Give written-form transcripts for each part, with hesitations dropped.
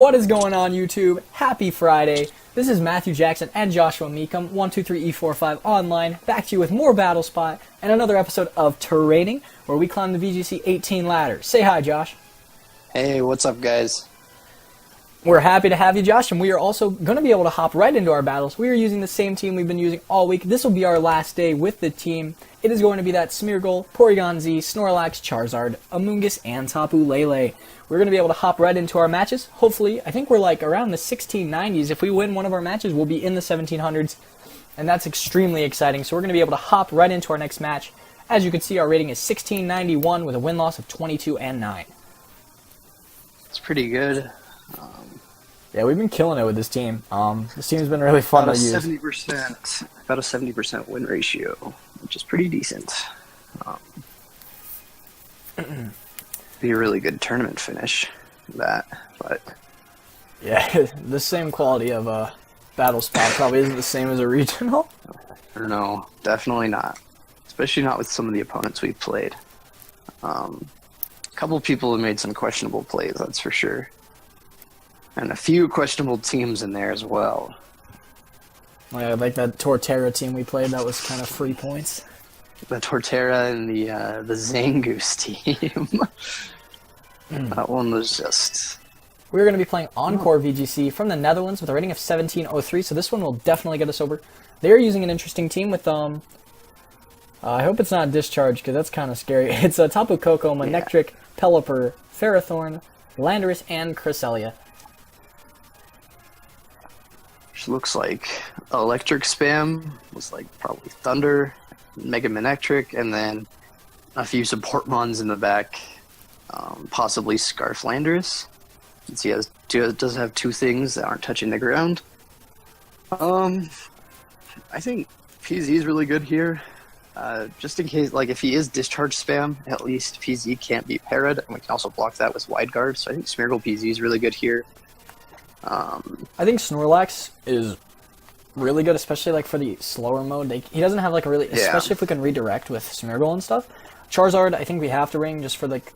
What is going on, YouTube? Happy Friday. This is Matthew Jackson and Joshua Meekum, 123E45 Online, back to you with more Battle Spot and another episode of Terraining, where we climb the VGC 18 ladder. Say hi, Josh. Hey, what's up, guys? We're happy to have you, Josh, and we are also going to be able to hop right into our battles. We are using the same team we've been using all week. This will be our last day with the team. It is going to be that Smeargle, Porygon Z, Snorlax, Charizard, Amoonguss, and Tapu Lele. We're going to be able to hop right into our matches. Hopefully, I think we're like around the 1690s. If we win one of our matches, we'll be in the 1700s, and that's extremely exciting. So we're going to be able to hop right into our next match. As you can see, our rating is 1691 with a win-loss of 22 and 9. It's pretty good. Yeah, we've been killing it with this team. This team's been really fun to use. About a 70% win ratio, which is pretty decent. Be a really good tournament finish, but yeah, the same quality of Battle Spot probably isn't the same as a regional. I don't know, definitely not. Especially not with some of the opponents we've played. A couple people have made some questionable plays, that's for sure. And a few questionable teams in there as well. Yeah, like that Torterra team we played, that was kind of free points. The Torterra and the Zangoose team. That one was just... We're going to be playing Encore VGC from the Netherlands with a rating of 1703, so this one will definitely get us over. They're using an interesting team with, I hope it's not Discharge, because that's kind of scary. It's Tapu Koko, Manectric, Pelipper, Ferrothorn, Landorus, and Cresselia. Which looks like electric spam was like probably Thunder, Mega Manectric, and then a few support mons in the back, possibly Scarf Landorus. Since he does have two things that aren't touching the ground. I think PZ is really good here. Just in case, like if he is discharge spam, at least PZ can't be parried, and we can also block that with Wide Guard. So I think Smeargle PZ is really good here. I think Snorlax is really good, especially like for the slower mode. He doesn't have like a really, especially if we can redirect with Smeargle and stuff. Charizard, I think we have to ring just for like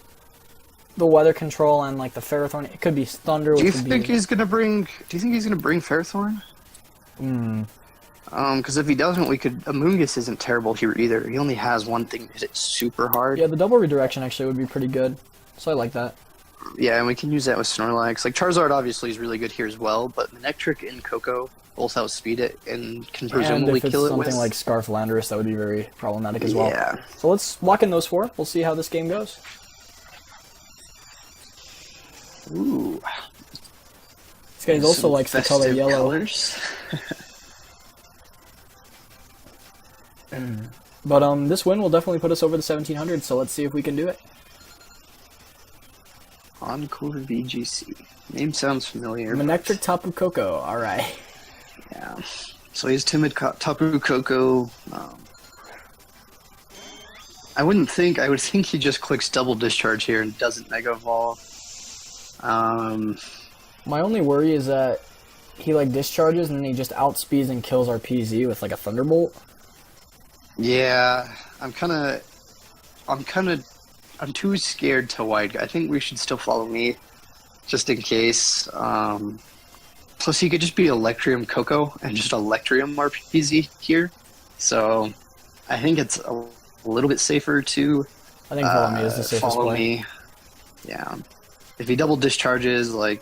the weather control and like the Ferrothorn. It could be Thunder. Do you think he's gonna bring? Do you think he's gonna bring Ferrothorn? Because if he doesn't, we could. Amoonguss isn't terrible here either. He only has one thing that hits it super hard. Yeah, the double redirection actually would be pretty good. So I like that. Yeah, and we can use that with Snorlax. Like, Charizard obviously is really good here as well, but Manectric and Koko both outspeed it and can presumably kill it with... something like Scarf Landorus, that would be very problematic as well. Yeah. So let's lock in those four. We'll see how this game goes. Ooh. This guy also likes the color yellow. Colors. But this win will definitely put us over the 1700, so let's see if we can do it. Encore VGC. Name sounds familiar. Manectric Tapu Koko, alright. Yeah. So he's timid Tapu Koko. I would think he just clicks double discharge here and doesn't Mega Evolve. My only worry is that he like discharges and then he just outspeeds and kills our PZ with like a Thunderbolt. Yeah, I'm too scared to Wide Guard. I think we should still follow me, just in case. Plus, he could just be Electrium Koko and just Electrium RPZ here. So, I think it's a little bit safer to I think follow me is the safest follow play. me. Yeah. If he double discharges, like,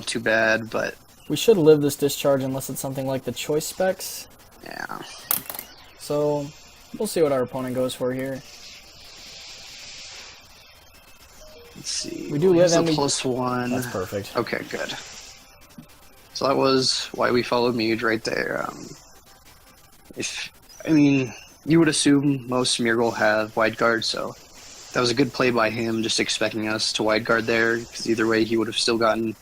too bad, but... We should live this discharge unless it's something like the choice specs. Yeah. So, we'll see what our opponent goes for here. Let's see. We do live a and we... +1. That's perfect. Okay, good. So that was why we followed Mewge right there. You would assume most Smeargle have Wide Guard, so that was a good play by him, just expecting us to Wide Guard there, because either way he would have still gotten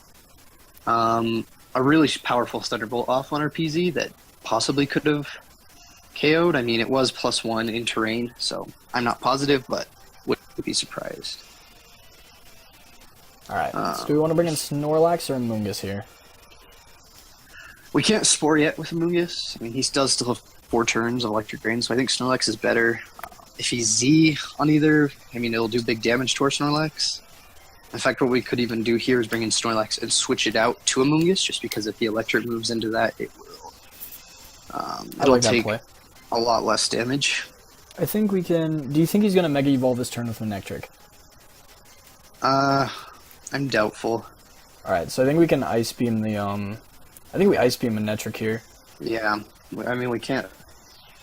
a really powerful Thunderbolt off on our PZ that possibly could have KO'd. I mean, it was +1 in terrain, so I'm not positive, but would be surprised. Alright, so do we want to bring in Snorlax or Amoonguss here? We can't Spore yet with Amoonguss. I mean, he does still have 4 turns of Electric Rain, so I think Snorlax is better. If he's Z on either, I mean, it'll do big damage to our Snorlax. In fact, what we could even do here is bring in Snorlax and switch it out to Amoonguss, just because if the electric moves into that, it will. I It'll like that take play. a lot less damage. I think we can... Do you think he's going to Mega Evolve this turn with Manectric? I'm doubtful. Alright, so I think we can Ice Beam the, I think we Ice Beam Manectric here. Yeah, I mean, we can't.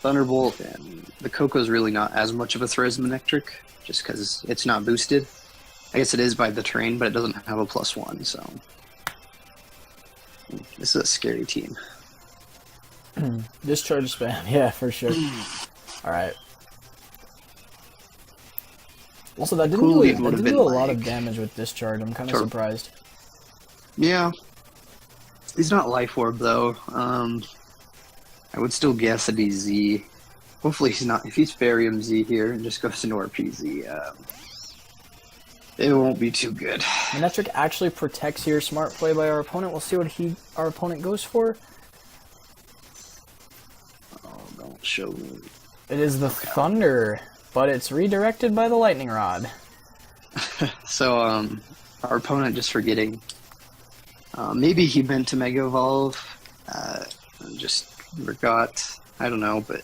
Thunderbolt and the Coco's really not as much of a threat as Manectric, just because it's not boosted. I guess it is by the terrain, but it doesn't have a +1, so. This is a scary team. Discharge spam, yeah, for sure. Alright. Also, that didn't Cool really, lead that would've didn't do a been lot of like- damage with Discharge. I'm kind of Sure. surprised. Yeah. He's not Life Orb, though. I would still guess that he's Z. Hopefully he's not. If he's Farium Z here and just goes into our PZ, it won't be too good. Manectric actually protects here. Smart play by our opponent. We'll see what our opponent goes for. Oh, don't show me. It is the Thunder, but it's redirected by the Lightning Rod. So, our opponent just forgetting. Maybe he meant to Mega Evolve. Just forgot. I don't know, but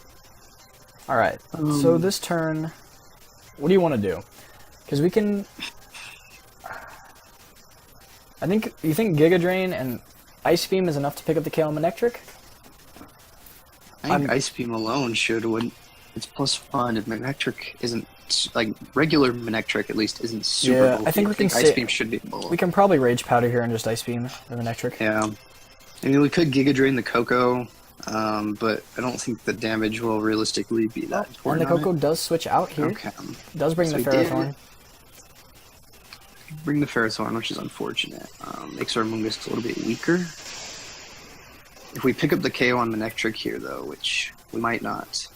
Alright, so this turn, what do you want to do? Because we can... you think Giga Drain and Ice Beam is enough to pick up the KO Manectric? I think Ice Beam alone should. When it's +1, if Manectric isn't like regular Manectric, at least isn't super. Yeah, bulky. I think we can Ice say- Beam should be able. We can probably Rage Powder here and just Ice Beam the Manectric. Yeah, I mean we could Giga Drain the Coco, but I don't think the damage will realistically be that And important. the Coco does switch out here. Okay. Does bring So the he did. Ferrothorn. Bring the Ferrothorn, which is unfortunate. Makes our Amoonguss a little bit weaker. If we pick up the KO on Manectric here, though, which we might not,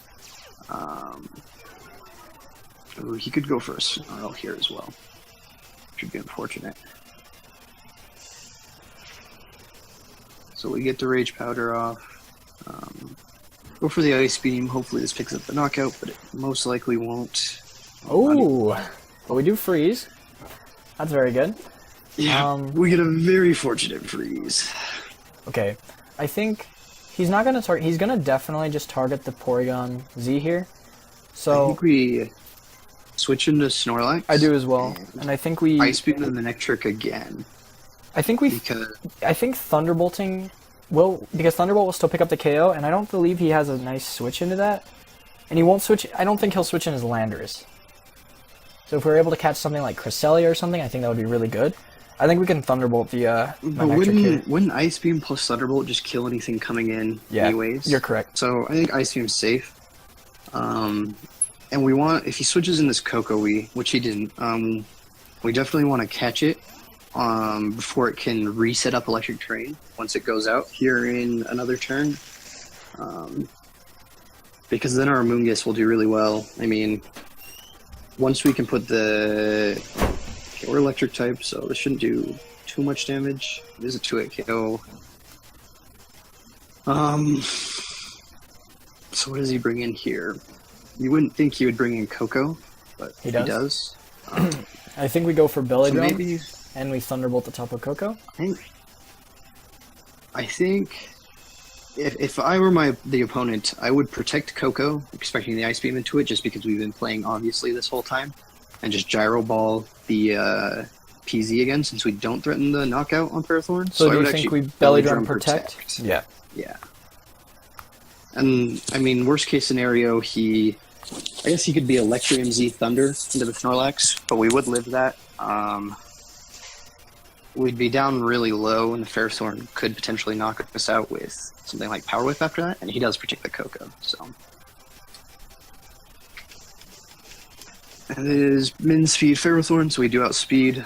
ooh, he could go for a Snarl here as well. Which would be unfortunate. So we get the Rage Powder off. Go for the Ice Beam. Hopefully this picks up the knockout, but it most likely won't. Oh, but we do freeze. That's very good. Yeah, we get a very fortunate freeze. Okay, I think he's not gonna target. He's gonna definitely just target the Porygon Z here. I So think we switch into Snorlax. I do as well, and I think we. Ice Beam and the Manectric again, I think we. because I think Thunderbolting will, because Thunderbolt will still pick up the KO, and I don't believe he has a nice switch into that. And he won't switch. I don't think he'll switch in his Landorus. So if we're able to catch something like Cresselia or something, I think that would be really good. I think we can Thunderbolt the but Manectric here. wouldn't Ice Beam plus Thunderbolt just kill anything coming in Yeah, anyways? you're correct. So I think Ice Beam's safe. And we want, if he switches in this Coco, which he didn't, we definitely want to catch it before it can reset up Electric Terrain once it goes out here in another turn. Because then our Amoonguss will do really well. I mean, once we can put the... Okay, we're Electric type, so this shouldn't do too much damage. It is a 2-hit KO. So what does he bring in here? You wouldn't think he would bring in Coco, but He he does. does. I think we go for Belly So Drum, maybe and we Thunderbolt the Tapu Koko. I think if I were the opponent, I would protect Coco, expecting the Ice Beam into it, just because we've been playing obviously this whole time, and just Gyro Ball the PZ again, since we don't threaten the knockout on Ferrothorn. So I do would you think actually we Belly Drum protect? Yeah. Yeah. And I mean, worst case scenario, I guess he could be Electrium Z Thunder into the Snorlax, but we would live that. We'd be down really low, and the Ferrothorn could potentially knock us out with something like Power Whip after that, and he does protect the Coco, so. And it is min speed Ferrothorn, so we do outspeed.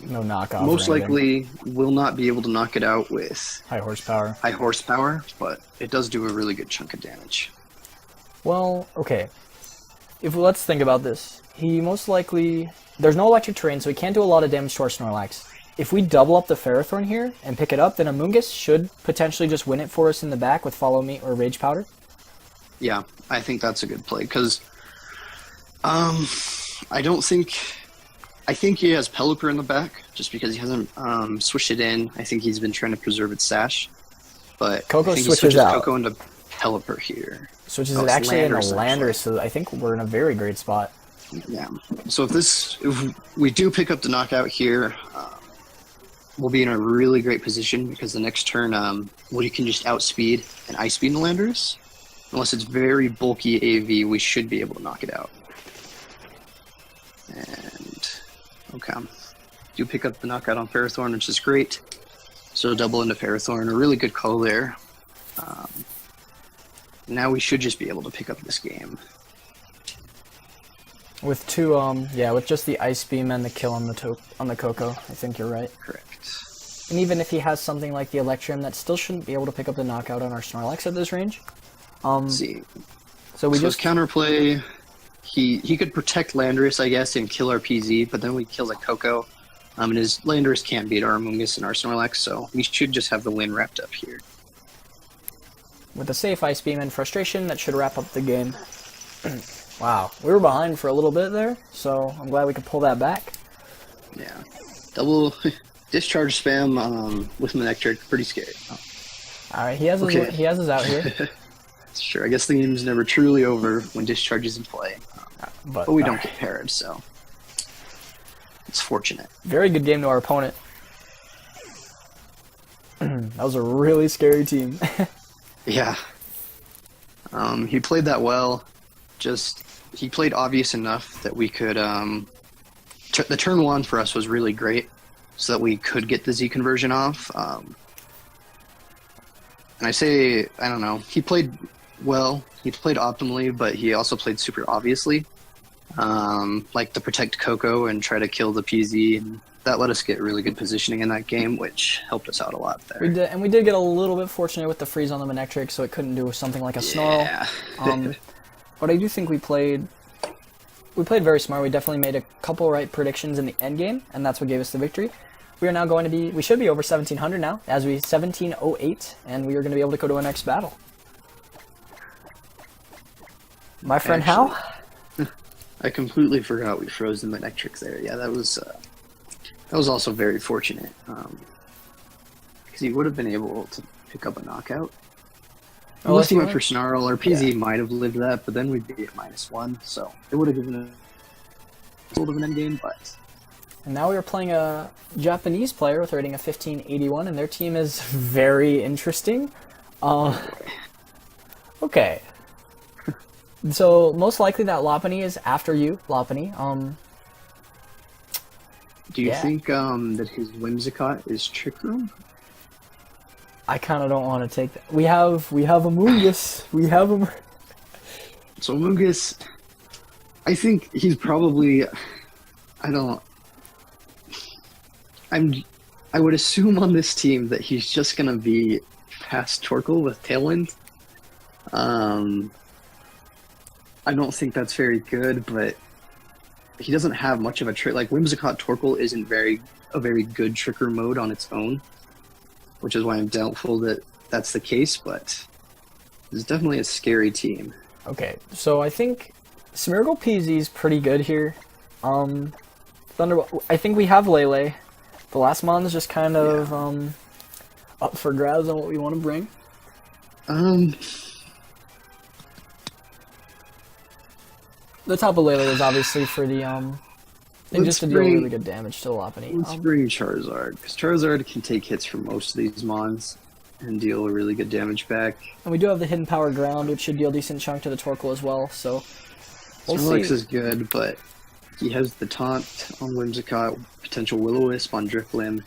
No knockoff. Most or anything. likely will not be able to knock it out with High horsepower. high horsepower, but it does do a really good chunk of damage. Well, okay. Let's think about this. He most likely... There's no electric terrain, so he can't do a lot of damage to our Snorlax. If we double up the Ferrothorn here and pick it up, then Amoonguss should potentially just win it for us in the back with Follow Me or Rage Powder. Yeah, I think that's a good play, because I don't think I think he has Pelipper in the back, just because he hasn't switched it in. I think he's been trying to preserve its sash. But Coco I think switches out. Coco into Pelipper here. Switches Oh, it it's actually into Landorus, Landorus, so I think we're in a very great spot. Yeah. So if we do pick up the knockout here, we'll be in a really great position because the next turn, we can just outspeed and ice speed the Landorus. Unless it's very bulky AV, we should be able to knock it out. And okay, do pick up the knockout on Ferrothorn, which is great. So double into Ferrothorn, a really good call there. Now we should just be able to pick up this game. With two, with just the Ice Beam and the kill on the Coco, I think you're right. Correct. And even if he has something like the Electrum, that still shouldn't be able to pick up the knockout on our Snorlax at this range. Let's see. So we So his just counterplay, he could protect Landorus, I guess, and kill our PZ, but then we kill the Coco. And his Landorus can't beat our Amoonguss and our Snorlax, so we should just have the win wrapped up here. with a safe Ice Beam and Frustration, that should wrap up the game. Wow, we were behind for a little bit there, so I'm glad we could pull that back. Yeah. Double discharge spam with Manectric, pretty scary. Oh, All right, he has his out here, sure, I guess the game's never truly over when discharge is in play. but But we don't get paired, so it's fortunate. very good game to our opponent. That was a really scary team. Yeah. He played that well. Just he played obvious enough that we could. The turn one for us was really great, so that we could get the Z conversion off. And I don't know. He played well. He played optimally, but he also played super obviously. Like to protect Coco and try to kill the PZ, and that let us get really good positioning in that game, which helped us out a lot there. We did get a little bit fortunate with the freeze on the Manectric, so it couldn't do something like a Snarl. Yeah. But I do think we played very smart. We definitely made a couple right predictions in the end game, and that's what gave us the victory. We are now going to be, we should be over 1700 now, as we 1708, and we are going to be able to go to our next battle. My friend Hal? I completely forgot we froze the Manectric there. Yeah, that was also very fortunate. Because he would have been able to pick up a knockout. Unless he went for Snarl, or PZ might have lived that, but then we'd be at -1, so it would have given a sort of an endgame, but... And now we are playing a Japanese player with a rating of 1581, and their team is very interesting. Okay. So, most likely that Lopunny is after you, Lopunny. Do you Yeah. think that his Whimsicott is Trick Room? I kind of don't want to take that. We have Amoonguss. We have him. So Amoonguss, I think he's probably... I would assume on this team that he's just gonna be past Torkoal with Tailwind. I don't think that's very good, but he doesn't have much of a trick. Like Whimsicott Torkoal isn't a very good Trick Room mode on its own, which is why I'm doubtful that that's the case. But it's definitely a scary team. Okay, so I think Smeargle PZ is pretty good here. Thunderbolt. I think we have Lele. The last mon is just kind of up for grabs on what we want to bring. The top of Lele is obviously for the and just to deal really good damage to Lopunny. Let's bring Charizard, because Charizard can take hits from most of these mons and deal really good damage back. And we do have the Hidden Power Ground, which should deal a decent chunk to the Torkoal as well. So we'll Snorlax see. is good, but he has the taunt on Whimsicott, potential Will-O-Wisp on Drifblim,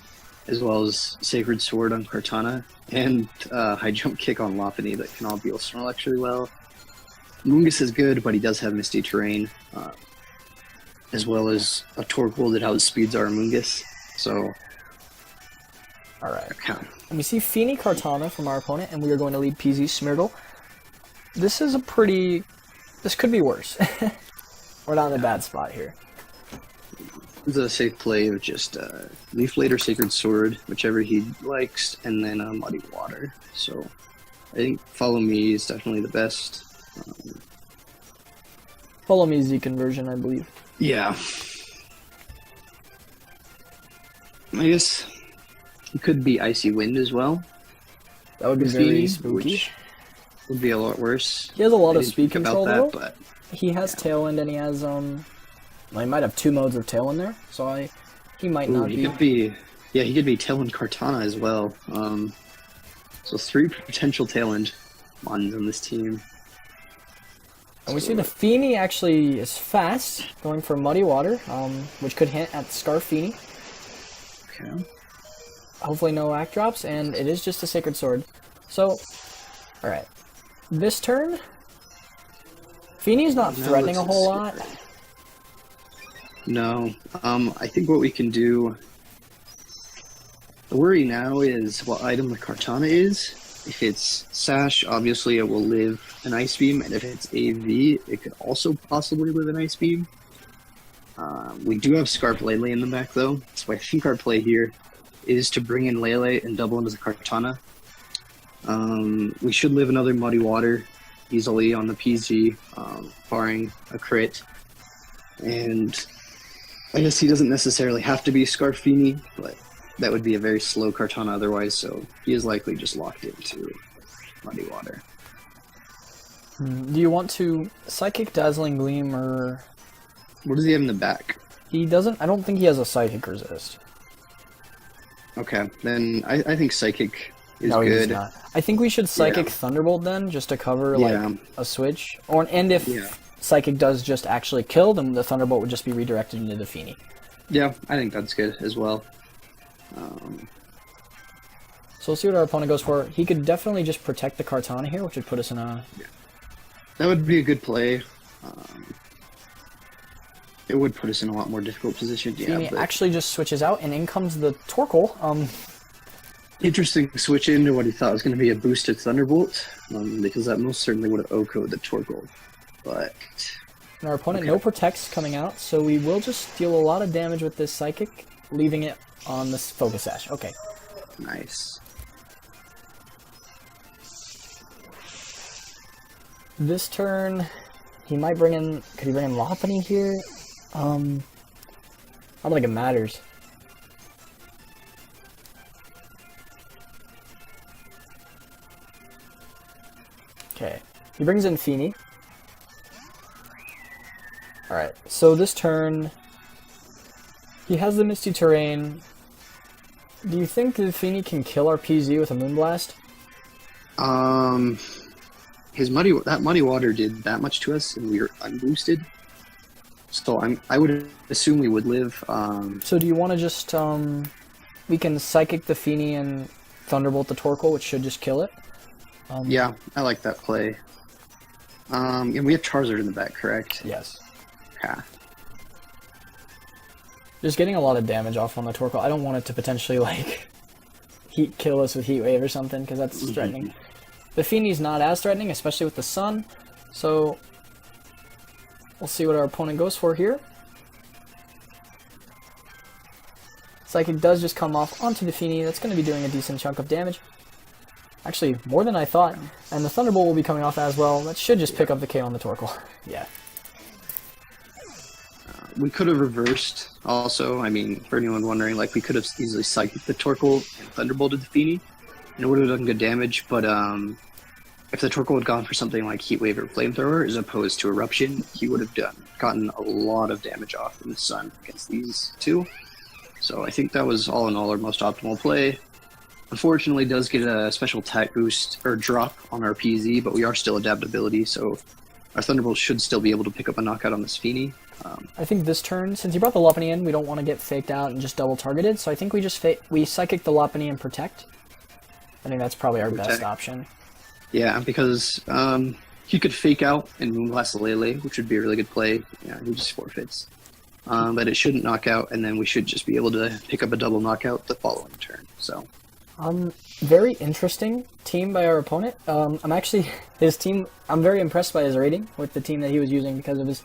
as well as Sacred Sword on Kartana, and High Jump Kick on Lopunny that can all deal Snorlax really well. Amoonguss is good, but he does have Misty Terrain, as well as a Torkoal that outspeeds our Amoonguss. So, Alright. okay. And we see Feeny Kartana from our opponent, and we are going to lead PZ Smeargle. This is this could be worse. We're not in a bad spot here. It's a safe play of just Leaf Blade or Sacred Sword, whichever he likes, and then Muddy Water. So I think Follow Me is definitely the best. Follow me Z conversion, I believe. Yeah. I guess it could be Icy Wind as well. That would be with very Feeny, spooky. which would be a lot worse. He has a lot I of didn't speed think control about though. that, He has Tailwind and he has well, he might have 2 modes of Tailwind there, so he might but not he be. could be. Yeah, he could be Tailwind Kartana as well. So 3 potential Tailwind ones on this team. And we see the Feeny actually is fast, going for Muddy Water, which could hint at Scarf Feeny. Okay. Hopefully no Act Drops, and it is just a Sacred Sword. So, alright. This turn, Feeny's not No, threatening a it's whole a lot. No. I think what we can do. The worry now is what item the Kartana is. If it's Sash, obviously it will live an Ice Beam, and if it's AV, it could also possibly live an Ice Beam. We do have Scarf Lele in the back though, so I think our play here is to bring in Lele and double into the Kartana. We should live another Muddy Water easily on the PZ, barring a crit. And I guess he doesn't necessarily have to be Scarfini, but that would be a very slow Kartana otherwise, so he is likely just locked into Muddy Water. Do you want to Psychic Dazzling Gleam or... What does he have in the back? He doesn't... I don't think he has a Psychic Resist. Okay, then I think Psychic is No, good. he's not. I think we should Psychic Yeah. Thunderbolt then, just to cover Yeah. like a switch. And if Yeah. Psychic does just actually kill, then the Thunderbolt would just be redirected into the Feeny. Yeah, I think that's good as well. So we'll see what our opponent goes for. He could definitely just protect the Kartana here, which would put us in a... That would be a good play. It would put us in a lot more difficult position. Yeah, Feeny but actually just switches out, and in comes the Torkoal. interesting switch into what he thought was going to be a boosted Thunderbolt, because that most certainly would have OHKO'd the Torkoal. But And our opponent, Okay. no protects coming out, so we will just deal a lot of damage with this Psychic, leaving it on this Focus Sash. Okay. nice. This turn, he might bring in... Could he bring in Lopunny here? I don't think it matters. Okay. He brings in Feeny. Alright, so this turn, he has the Misty Terrain. Do you think the Feeny can kill our PZ with a Moonblast? His muddy water did that much to us, and we were unboosted. So I would assume we would live. So do you want to just, we can Psychic the Feeny and Thunderbolt the Torkoal, which should just kill it? Yeah, I like that play. And we have Charizard in the back, correct? Yes. Yeah. Just getting a lot of damage off on the Torkoal. I don't want it to potentially, like, kill us with Heat Wave or something, because that's threatening. The Feeny's not as threatening, especially with the Sun, so we'll see what our opponent goes for here. Psychic does just come off onto the Feeny. That's going to be doing a decent chunk of damage. Actually, more than I thought. And the Thunderbolt will be coming off as well. That should just pick up the KO on the Torkoal. Yeah. We could have reversed also. I mean, for anyone wondering, like, we could have easily Psychic the Torkoal and Thunderbolted the Feeny, and it would have done good damage, but if the Torkoal had gone for something like Heat Wave or Flamethrower as opposed to Eruption, he would have gotten a lot of damage off from the Sun against these two. So I think that was all in all our most optimal play. Unfortunately, does get a special attack boost or drop on our PZ, but we are still adaptability, so our Thunderbolt should still be able to pick up a knockout on this Feeny. I think this turn, since he brought the Lopunny in, we don't want to get faked out and just double targeted, so I think we just we Psychic the Lopunny and Protect. I think that's probably our best Protect. option. Yeah, because he could fake out and Moonblast Lele, which would be a really good play. Yeah, he just forfeits. But it shouldn't knock out, and then we should just be able to pick up a double knockout the following turn. So, Very interesting team by our opponent. I'm actually, his team, I'm very impressed by his rating with the team that he was using because of his,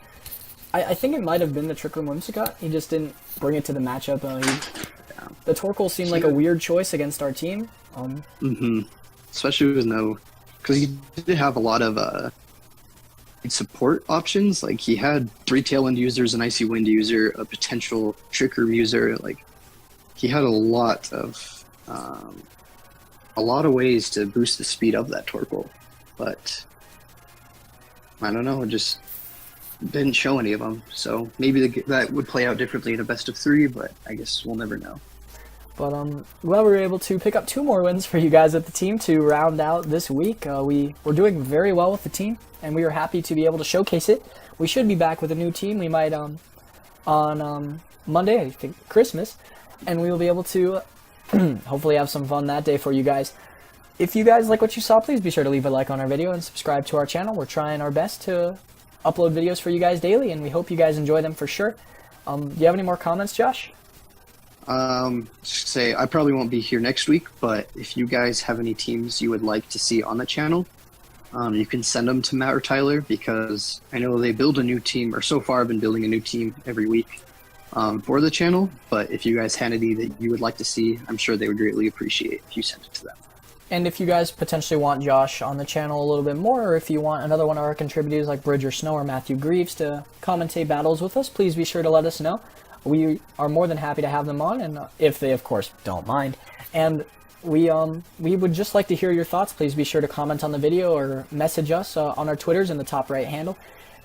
I think it might have been the Trick Room Whimsicott. He just didn't bring it to the matchup. The Torkoal seemed like a weird choice against our team. Especially with because he did have a lot of support options. Like, he had 3 Tailwind users, an Icy Wind user, a potential Trick Room user. Like, he had a lot of ways to boost the speed of that Torkoal, but I don't know, it just didn't show any of them. So maybe that would play out differently in a best of 3, but I guess we'll never know. But well, we were able to pick up 2 more wins for you guys at the team to round out this week. We were doing very well with the team, and we were happy to be able to showcase it. We should be back with a new team. We might on Monday, I think Christmas, and we will be able to hopefully have some fun that day for you guys. If you guys like what you saw, please be sure to leave a like on our video and subscribe to our channel. We're trying our best to upload videos for you guys daily, and we hope you guys enjoy them for sure. Do you have any more comments, Josh? Say I probably won't be here next week, but if you guys have any teams you would like to see on the channel, you can send them to Matt or Tyler, because I know they build a new team, or so far I've been building a new team every week for the channel. But if you guys had any that you would like to see, I'm sure they would greatly appreciate if you sent it to them. And if you guys potentially want Josh on the channel a little bit more, or if you want another one of our contributors like Bridger Snow or Matthew Greaves to commentate battles with us, please be sure to let us know. We are more than happy to have them on, and if they, of course, don't mind. And we would just like to hear your thoughts. Please be sure to comment on the video or message us on our Twitters in the top right handle.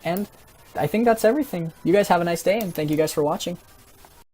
And I think that's everything. You guys have a nice day, and thank you guys for watching.